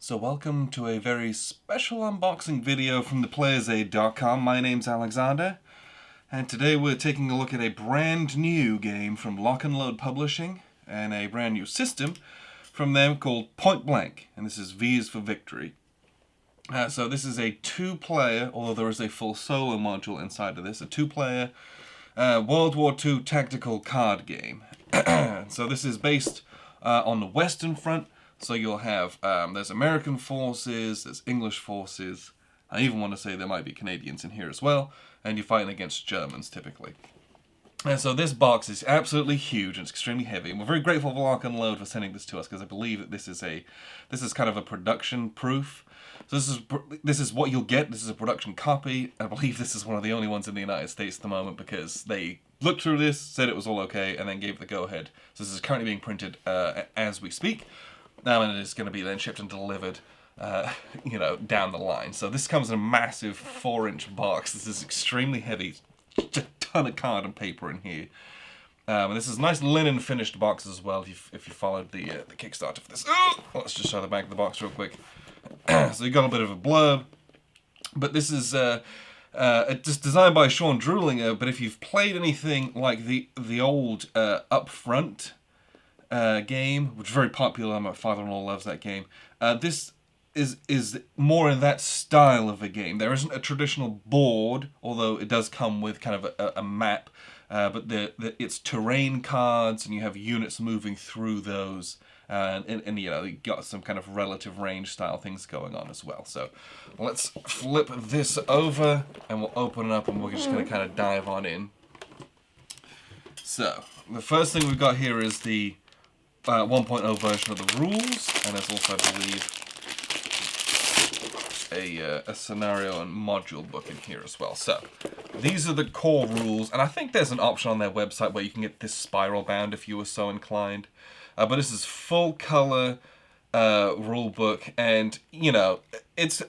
So welcome to a very special unboxing video from theplayersaid.com. My name's Alexander, and today we're taking a look at a brand new game from LnL Publishing and a brand new system from them called Point Blank, and this is V is for Victory. So this is a two-player, although there is a full solo module inside of this, a two-player World War II tactical card game. So this is based on the Western Front. So you'll have, there's American forces, there's English forces, I even want to say there might be Canadians in here as well, and you're fighting against Germans typically. And so this box is absolutely huge and it's extremely heavy, and we're very grateful for LnL for sending this to us, because I believe that this is kind of a production proof. So this is what you'll get. This is a production copy. I believe this is one of the only ones in the United States at the moment, because they looked through this, said it was all okay, and then gave it the go-ahead. So this is currently being printed as we speak. And it is going to be then shipped and delivered, down the line. So this comes in a massive 4-inch box. This is extremely heavy. Just a ton of card and paper in here. And this is a nice linen finished box as well, if you followed the Kickstarter for this. Oh! Let's just show the back of the box real quick. So you got a bit of a blurb. But this is just designed by Sean Droolinger. But if you've played anything like the old Upfront game, which is very popular, my father-in-law loves that game. This is more in that style of a game. There isn't a traditional board, although it does come with kind of a map, but it's terrain cards, and you have units moving through those, and you got some kind of relative range style things going on as well. So let's flip this over, and we'll open it up, and we're just going to kind of dive on in. So the first thing we've got here is the 1.0 version of the rules, and there's also, I believe, a scenario and module book in here as well. So these are the core rules, and I think there's an option on their website where you can get this spiral bound if you were so inclined. But this is full color rule book, and it's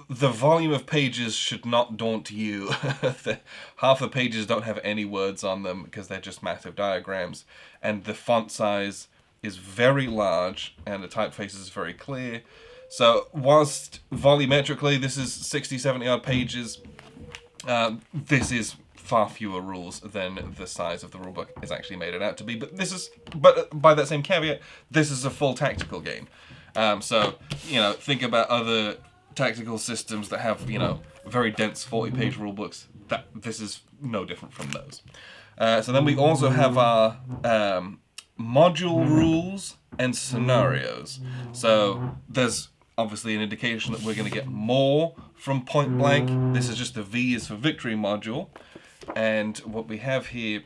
the volume of pages should not daunt you. Half the pages don't have any words on them because they're just massive diagrams, and the font size is very large, and the typeface is very clear. So whilst volumetrically this is 60-70 odd pages, this is far fewer rules than the size of the rulebook is actually made it out to be. But by that same caveat, this is a full tactical game. So think about other tactical systems that have very dense 40-page rulebooks. This is no different from those. So then we also have our module rules and scenarios. So there's obviously an indication that we're going to get more from Point Blank. This is just the V is for Victory module. And what we have here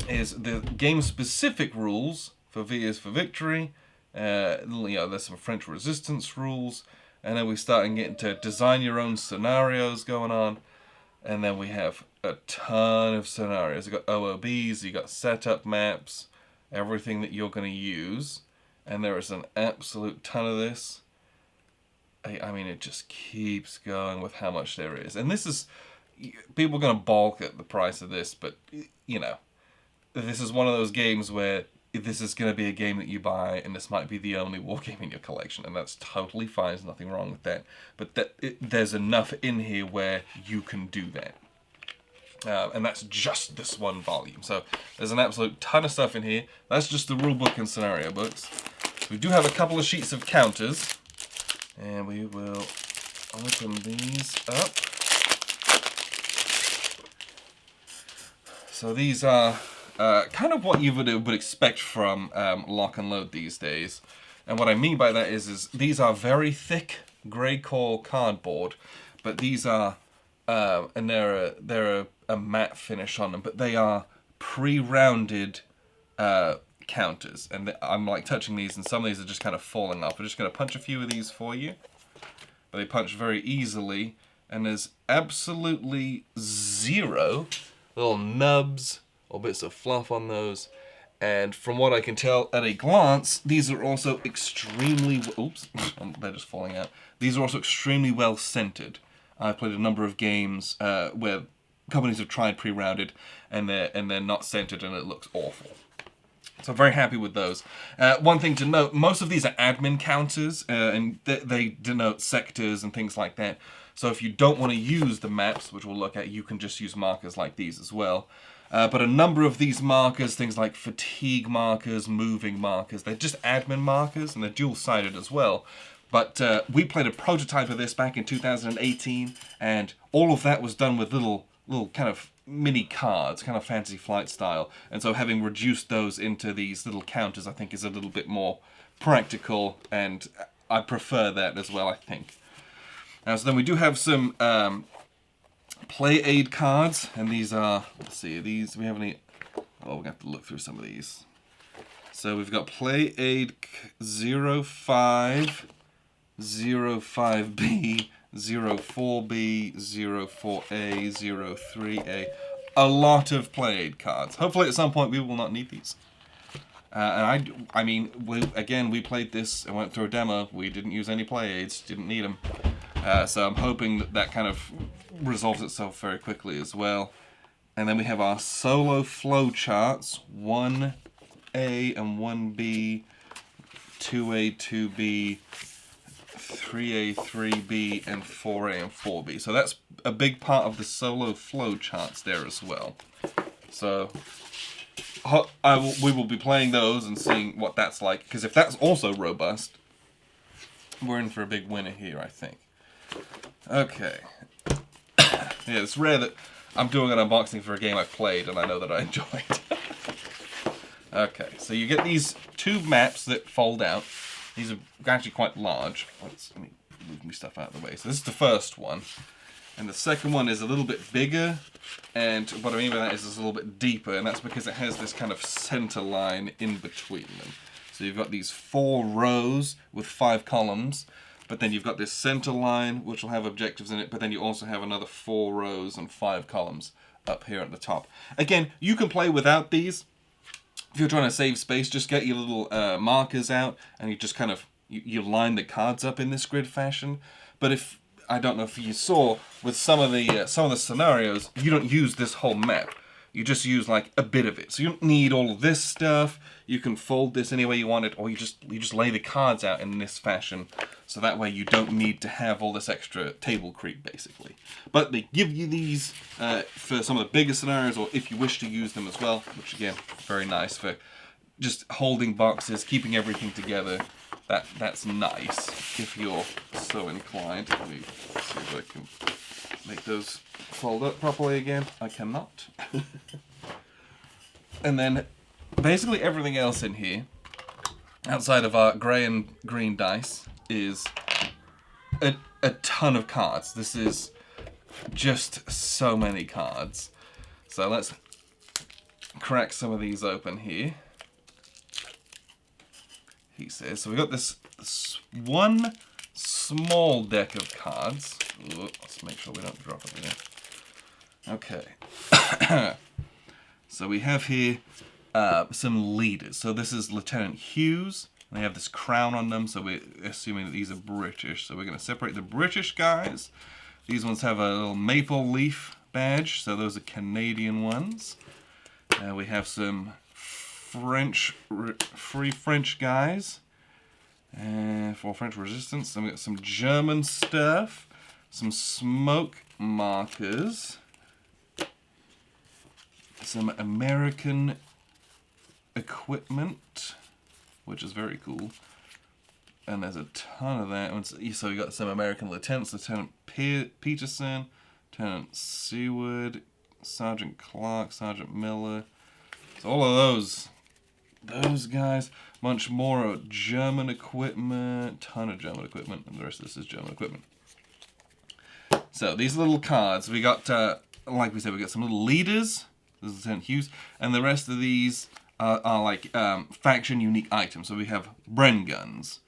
is the game-specific rules for V is for Victory. There's some French resistance rules. And then we start getting to design your own scenarios going on. And then we have a ton of scenarios. You've got OOBs, you've got setup maps, everything that you're going to use, and there is an absolute ton of this. I mean, it just keeps going with how much there is, and this is, people are going to balk at the price of this, but this is one of those games where this is going to be a game that you buy, and this might be the only war game in your collection, and that's totally fine. There's nothing wrong with that, but there's enough in here where you can do that. And that's just this one volume. So there's an absolute ton of stuff in here. That's just the rulebook and scenario books. We do have a couple of sheets of counters, and we will open these up. So these are kind of what you would expect from LnL these days. And what I mean by that is these are very thick grey core cardboard, but these are and they're a matte finish on them, but they are pre-rounded counters, and I'm like touching these, and some of these are just kind of falling off. I'm just going to punch a few of these for you, but they punch very easily, and there's absolutely zero little nubs or bits of fluff on those. And from what I can tell at a glance, these are also extremely, oops, they're just falling out. These are also extremely well scented. I've played a number of games where companies have tried pre-rounded, and they're not scented, and it looks awful. So I'm very happy with those. One thing to note, most of these are admin counters, and they denote sectors and things like that. So if you don't want to use the maps, which we'll look at, you can just use markers like these as well. But a number of these markers, things like fatigue markers, moving markers, they're just admin markers, and they're dual-sided as well. But we played a prototype of this back in 2018, and all of that was done with little kind of mini cards, kind of Fantasy Flight style. And so having reduced those into these little counters, I think is a little bit more practical, and I prefer that as well, I think. Now, so then we do have some play aid cards, and these are, let's see, these, we have any, oh, we're going to have to look through some of these. So we've got play aid 05, 05B, 04B, 04A, 03A. A lot of play aid cards. Hopefully at some point we will not need these. And I mean, we played this and went through a demo. We didn't use any play aids, didn't need them. So I'm hoping that kind of resolves itself very quickly as well. And then we have our solo flow charts, 1A and 1B, 2A, 2B, 3A, 3B, and 4A and 4B. So that's a big part of the solo flow charts there as well. So we will be playing those and seeing what that's like, because if that's also robust, we're in for a big winner here, I think. Okay. Yeah, it's rare that I'm doing an unboxing for a game I've played and I know that I enjoyed. Okay, so you get these two maps that fold out. These are actually quite large. Let me move my stuff out of the way. So this is the first one. And the second one is a little bit bigger. And what I mean by that is it's a little bit deeper. And that's because it has this kind of center line in between them. So you've got these 4 rows with 5 columns. But then you've got this center line, which will have objectives in it. But then you also have another 4 rows and 5 columns up here at the top. Again, you can play without these. If you're trying to save space, just get your little markers out, and you just kind of you line the cards up in this grid fashion. But if I don't know if you saw with some of the scenarios, you don't use this whole map. You just use like a bit of it. So you don't need all of this stuff. You can fold this any way you want it, or you just lay the cards out in this fashion. So that way you don't need to have all this extra table creep, basically. But they give you these for some of the bigger scenarios, or if you wish to use them as well, which again, very nice for just holding boxes, keeping everything together. That's nice if you're so inclined. Let me see if I can make those fold up properly again. I cannot. And then basically everything else in here, outside of our grey and green dice, is a ton of cards. This is just so many cards. So let's crack some of these open here. He says, so we got this one small deck of cards. Ooh, let's make sure we don't drop it again. Okay. So we have here some leaders. So this is Lieutenant Hughes. They have this crown on them, so we're assuming that these are British. So we're going to separate the British guys. These ones have a little maple leaf badge, so those are Canadian ones. We have some free French guys for French resistance. Then we got some German stuff, some smoke markers, some American equipment, which is very cool. And there's a ton of that. So we got some American lieutenants, Lieutenant Peterson, Lieutenant Seward, Sergeant Clark, Sergeant Miller. So all of those guys, much more German equipment, ton of German equipment, and the rest of this is German equipment. So these little cards, we got, like we said, we got some little leaders. This is Lieutenant Hughes, and the rest of these are like faction unique items. So we have Bren guns,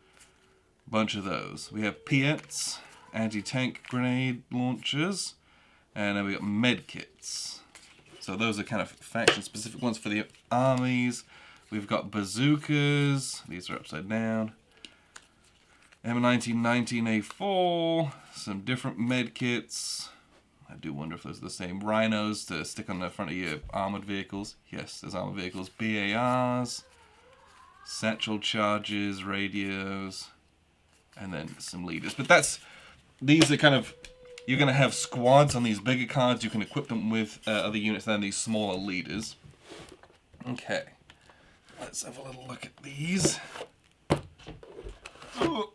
a bunch of those. We have Piets, anti-tank grenade launchers, and then we got med kits. So those are kind of faction-specific ones for the armies. We've got bazookas. These are upside down. M1919A4. Some different med kits. I do wonder if those are the same. Rhinos to stick on the front of your armored vehicles. Yes, there's armored vehicles. BARs. Satchel charges, radios, and then some leaders. But these are kind of, you're going to have squads on these bigger cards. You can equip them with other units than these smaller leaders. Okay, let's have a little look at these.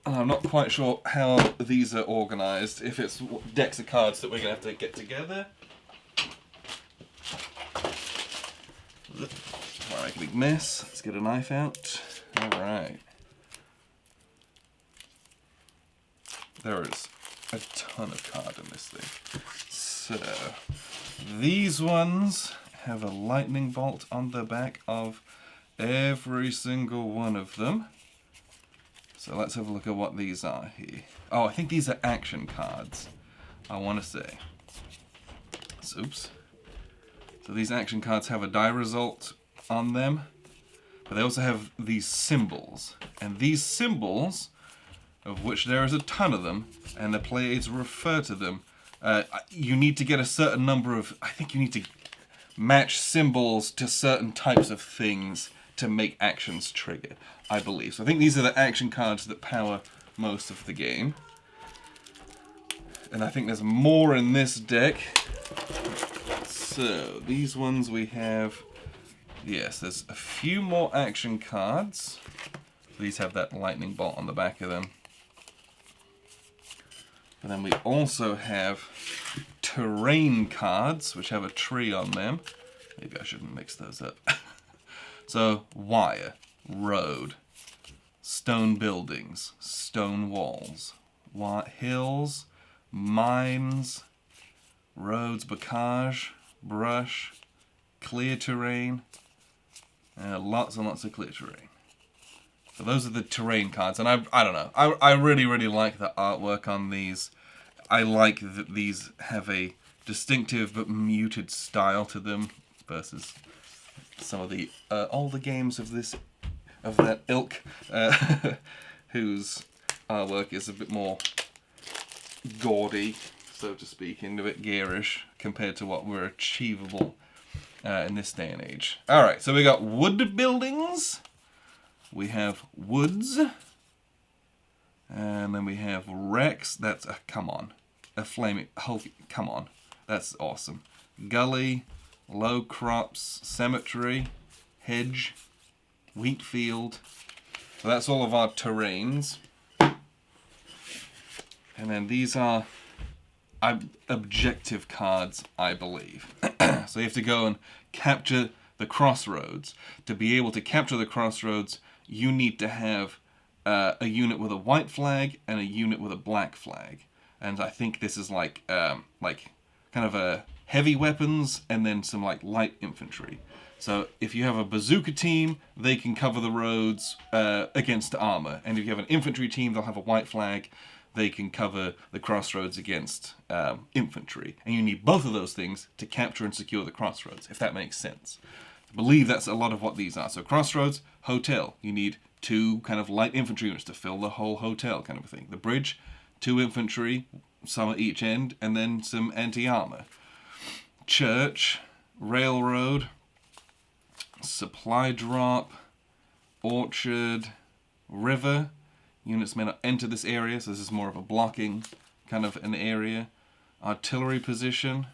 I'm not quite sure how these are organized, if it's decks of cards that we're going to have to get together. Might make a big mess. Let's get a knife out. Alright. There is a ton of card in this thing. So, these ones have a lightning bolt on the back of every single one of them. So let's have a look at what these are here. Oh, I think these are action cards, I want to say. Oops. So these action cards have a die result on them, but they also have these symbols. And these symbols, of which there is a ton of them, and the player aids refer to them, you need to get a certain number of, I think you need to match symbols to certain types of things to make actions trigger, I believe. So I think these are the action cards that power most of the game. And I think there's more in this deck. So these ones we have, yes, there's a few more action cards. These have that lightning bolt on the back of them. And then we also have terrain cards, which have a tree on them. Maybe I shouldn't mix those up. So, wire, road, stone buildings, stone walls, hills, mines, roads, bocage, brush, clear terrain, lots and lots of clear terrain. So those are the terrain cards, and I don't know. I really, really like the artwork on these. I like that these have a distinctive but muted style to them versus some of the older games of that ilk, whose artwork is a bit more gaudy, so to speak, and a bit garish compared to what were achievable in this day and age. Alright, so we got wood buildings, we have woods, and then we have wrecks. That's, come on, a flaming, come on, that's awesome. Gully, low crops, cemetery, hedge, wheat field. So that's all of our terrains. And then these are objective cards, I believe. So you have to go and capture the crossroads. To be able to capture the crossroads, you need to have a unit with a white flag and a unit with a black flag. And I think this is like kind of a heavy weapons and then some like light infantry. So if you have a bazooka team, they can cover the roads against armor. And if you have an infantry team, they'll have a white flag. They can cover the crossroads against infantry. And you need both of those things to capture and secure the crossroads, if that makes sense. I believe that's a lot of what these are. So crossroads, hotel. You need 2 kind of light infantry units to fill the whole hotel kind of a thing. The bridge, 2 infantry, some at each end, and then some anti-armor. Church, railroad, supply drop, orchard, river. Units may not enter this area, so this is more of a blocking kind of an area. Artillery position,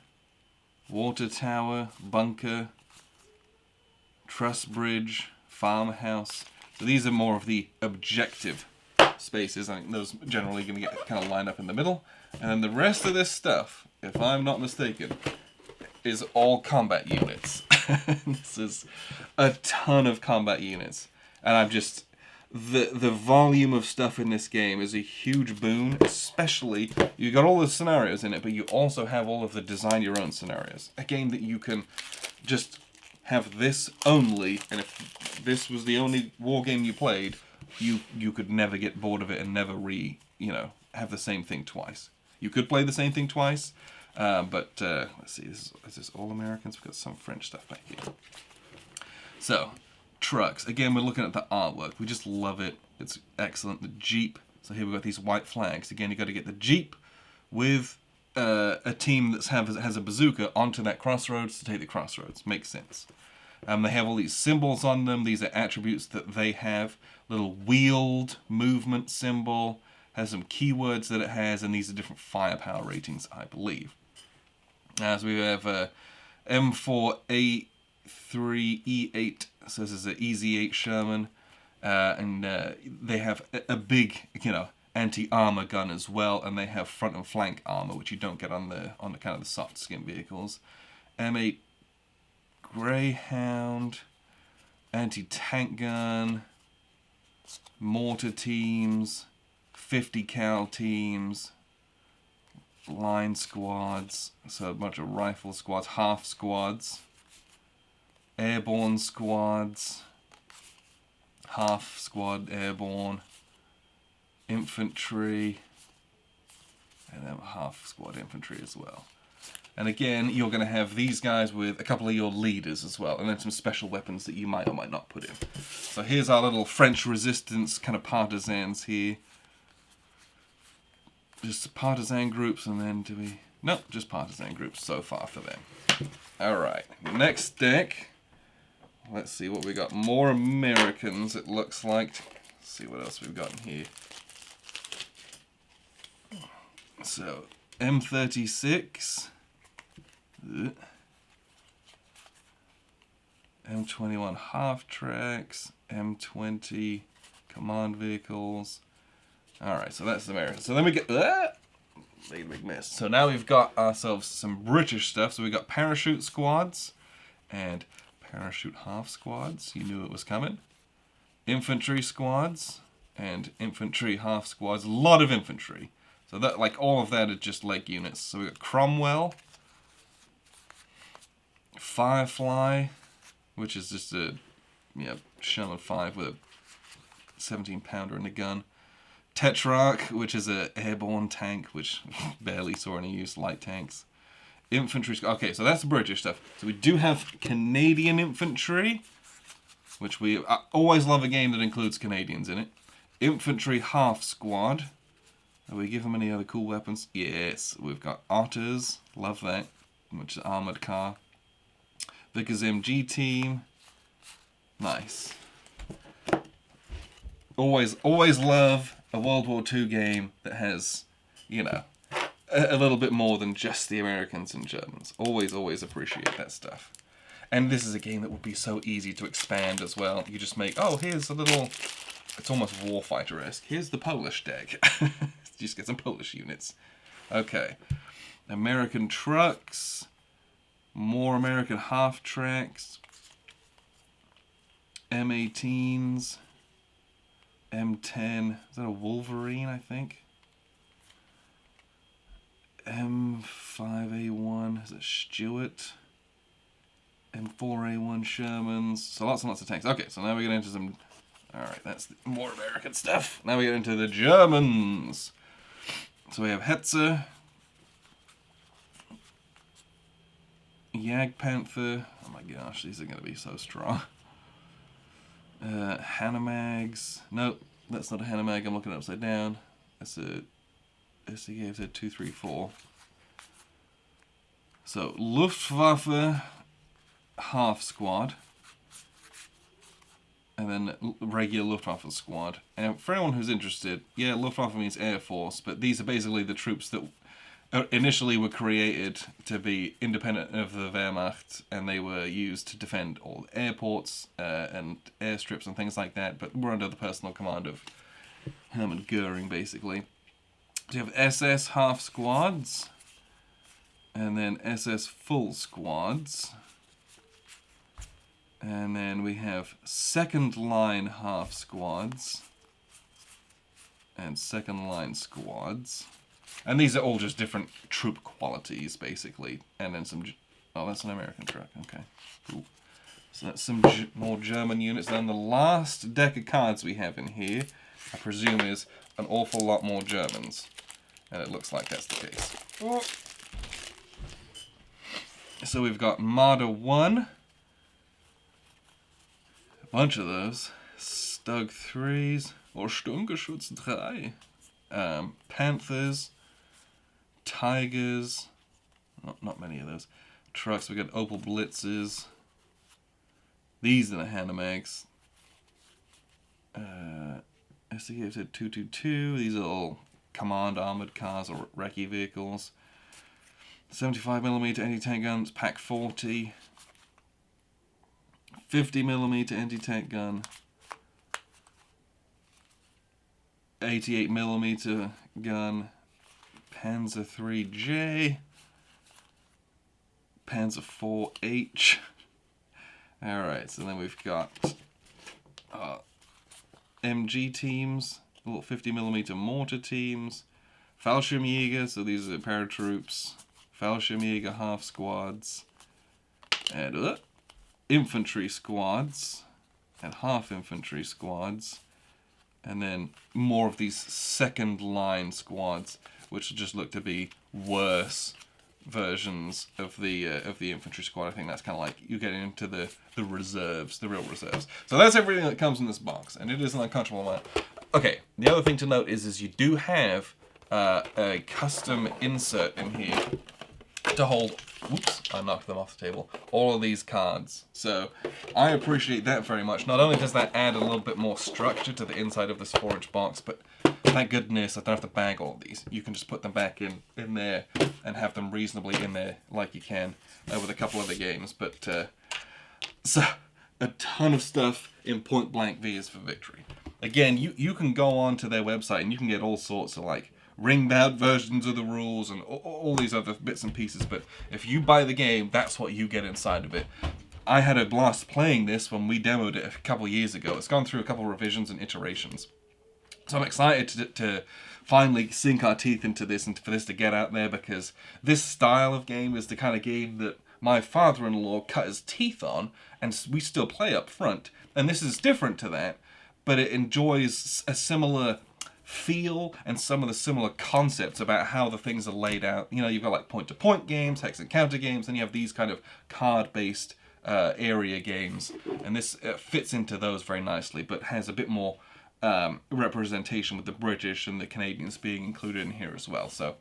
water tower, bunker, truss bridge, farmhouse. So these are more of the objective spaces. I think those generally going to get kind of lined up in the middle. And then the rest of this stuff, if I'm not mistaken, is all combat units. This is a ton of combat units. And I'm just... The volume of stuff in this game is a huge boon, especially, you got all the scenarios in it, but you also have all of the design your own scenarios. A game that you can just have this only, and if this was the only war game you played, you could never get bored of it and never have the same thing twice. You could play the same thing twice, but let's see, is this all Americans? We've got some French stuff back here. So, trucks. Again, we're looking at the artwork. We just love it. It's excellent. The Jeep. So here we've got these white flags. Again, you've got to get the Jeep with a team that has a bazooka onto that crossroads to take the crossroads. Makes sense. They have all these symbols on them. These are attributes that they have. Little wheeled movement symbol. Has some keywords that it has, and these are different firepower ratings, I believe. So we have M4A3E8, so this is an EZ8 Sherman, and they have a big, anti-armor gun as well, and they have front and flank armor, which you don't get on the kind of the soft skin vehicles. M8 Greyhound, anti-tank gun, mortar teams, 50 cal teams, line squads, so a bunch of rifle squads, half squads, airborne squads, half squad airborne, infantry, and then half squad infantry as well. And again, you're going to have these guys with a couple of your leaders as well, and then some special weapons that you might or might not put in. So here's our little French resistance kind of partisans here. Just partisan groups, and then do we... Nope, just partisan groups so far for them. Alright, next deck. Let's see what we got. More Americans, it looks like. Let's see what else we've got in here. So, M36. M21 half-tracks. M20 command vehicles. Alright, so that's the American. So then we get... Made a big mess. So now we've got ourselves some British stuff. So we've got parachute squads and parachute half squads. You knew it was coming. Infantry squads and infantry half squads. A lot of infantry. So that, like, all of that are just leg units. So we've got Cromwell, Firefly, which is just a Sherman 5 with a 17-pounder in the gun. Tetrarch, which is an airborne tank, which barely saw any use, light tanks. Infantry, okay, so that's British stuff. So we do have Canadian infantry, which I always love a game that includes Canadians in it. Infantry half squad. Do we give them any other cool weapons? Yes, we've got Otters, love that, which is armored car. Vickers MG team, nice. Always love a World War II game that has, a little bit more than just the Americans and Germans. Always appreciate that stuff. And this is a game that would be so easy to expand as well. You just make, here's a little, it's almost Warfighter-esque. Here's the Polish deck. Just get some Polish units. Okay. American trucks. More American half-tracks. M18s. M10, is that a Wolverine, I think? M5A1, is it Stuart? M4A1 Shermans, so lots and lots of tanks. Okay, so now we get into some, alright, that's more American stuff. Now we get into the Germans. So we have Hetzer, Jagdpanther, oh my gosh, these are going to be so strong. Hanemags. Nope, that's not a Hanemag. I'm looking upside down. That's a SDK 234. So Luftwaffe half squad, and then regular Luftwaffe squad. And for anyone who's interested, yeah, Luftwaffe means Air Force, but these are basically the troops that initially were created to be independent of the Wehrmacht, and they were used to defend all airports and airstrips and things like that, but were under the personal command of Hermann Goering, basically. So you have SS half squads, and then SS full squads, and then we have second line half squads, and second line squads. And these are all just different troop qualities, basically. And then some... Oh, that's an American truck. Okay, cool. So that's some more German units. And then the last deck of cards we have in here, I presume, is an awful lot more Germans. And it looks like that's the case. So we've got Marder 1. A bunch of those. Stug 3s. Or Sturmgeschütz 3. Panthers. Tigers, not many of those. Trucks, we got Opel Blitzes, These are the Hanamegs. SCA 222. These are all command armored cars or recce vehicles. 75mm anti-tank guns, Pack 40. 50mm anti-tank gun. 88mm gun. Panzer 3J. Panzer 4H. Alright, so then we've got MG teams, little 50mm mortar teams, Fallschirmjäger, so these are paratroops, Fallschirmjäger half squads, and infantry squads, and half infantry squads, and then more of these second line squads, which just look to be worse versions of the infantry squad. I think that's kind of like you getting into the reserves, the real reserves. So that's everything that comes in this box, and it is an unconscionable amount. Okay, the other thing to note is you do have a custom insert in here to hold. Whoops, I knocked them off the table. All of these cards. So I appreciate that very much. Not only does that add a little bit more structure to the inside of this 4-inch box, but thank goodness I don't have to bag all of these. You can just put them back in there and have them reasonably in there like you can with a couple other games. But so a ton of stuff in Point Blank V is for Victory. Again, you can go on to their website and you can get all sorts of like ringed out versions of the rules and all these other bits and pieces, but if you buy the game, that's what you get inside of it. I had a blast playing this when we demoed it a couple years ago. It's gone through a couple revisions and iterations. So I'm excited to finally sink our teeth into this and for this to get out there, because this style of game is the kind of game that my father-in-law cut his teeth on, and we still play up front. And this is different to that, but it enjoys a similar feel and some of the similar concepts about how the things are laid out. You know, you've got like point-to-point games, hex and counter games, and you have these kind of card-based area games, and this fits into those very nicely, but has a bit more representation with the British and the Canadians being included in here as well. So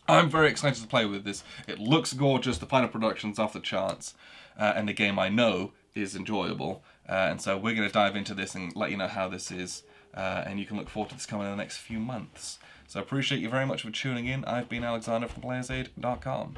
I'm very excited to play with this. It looks gorgeous, the final production's off the charts, and the game I know is enjoyable, and so we're going to dive into this and let you know how this is. And you can look forward to this coming in the next few months. So I appreciate you very much for tuning in. I've been Alexander from playersaid.com.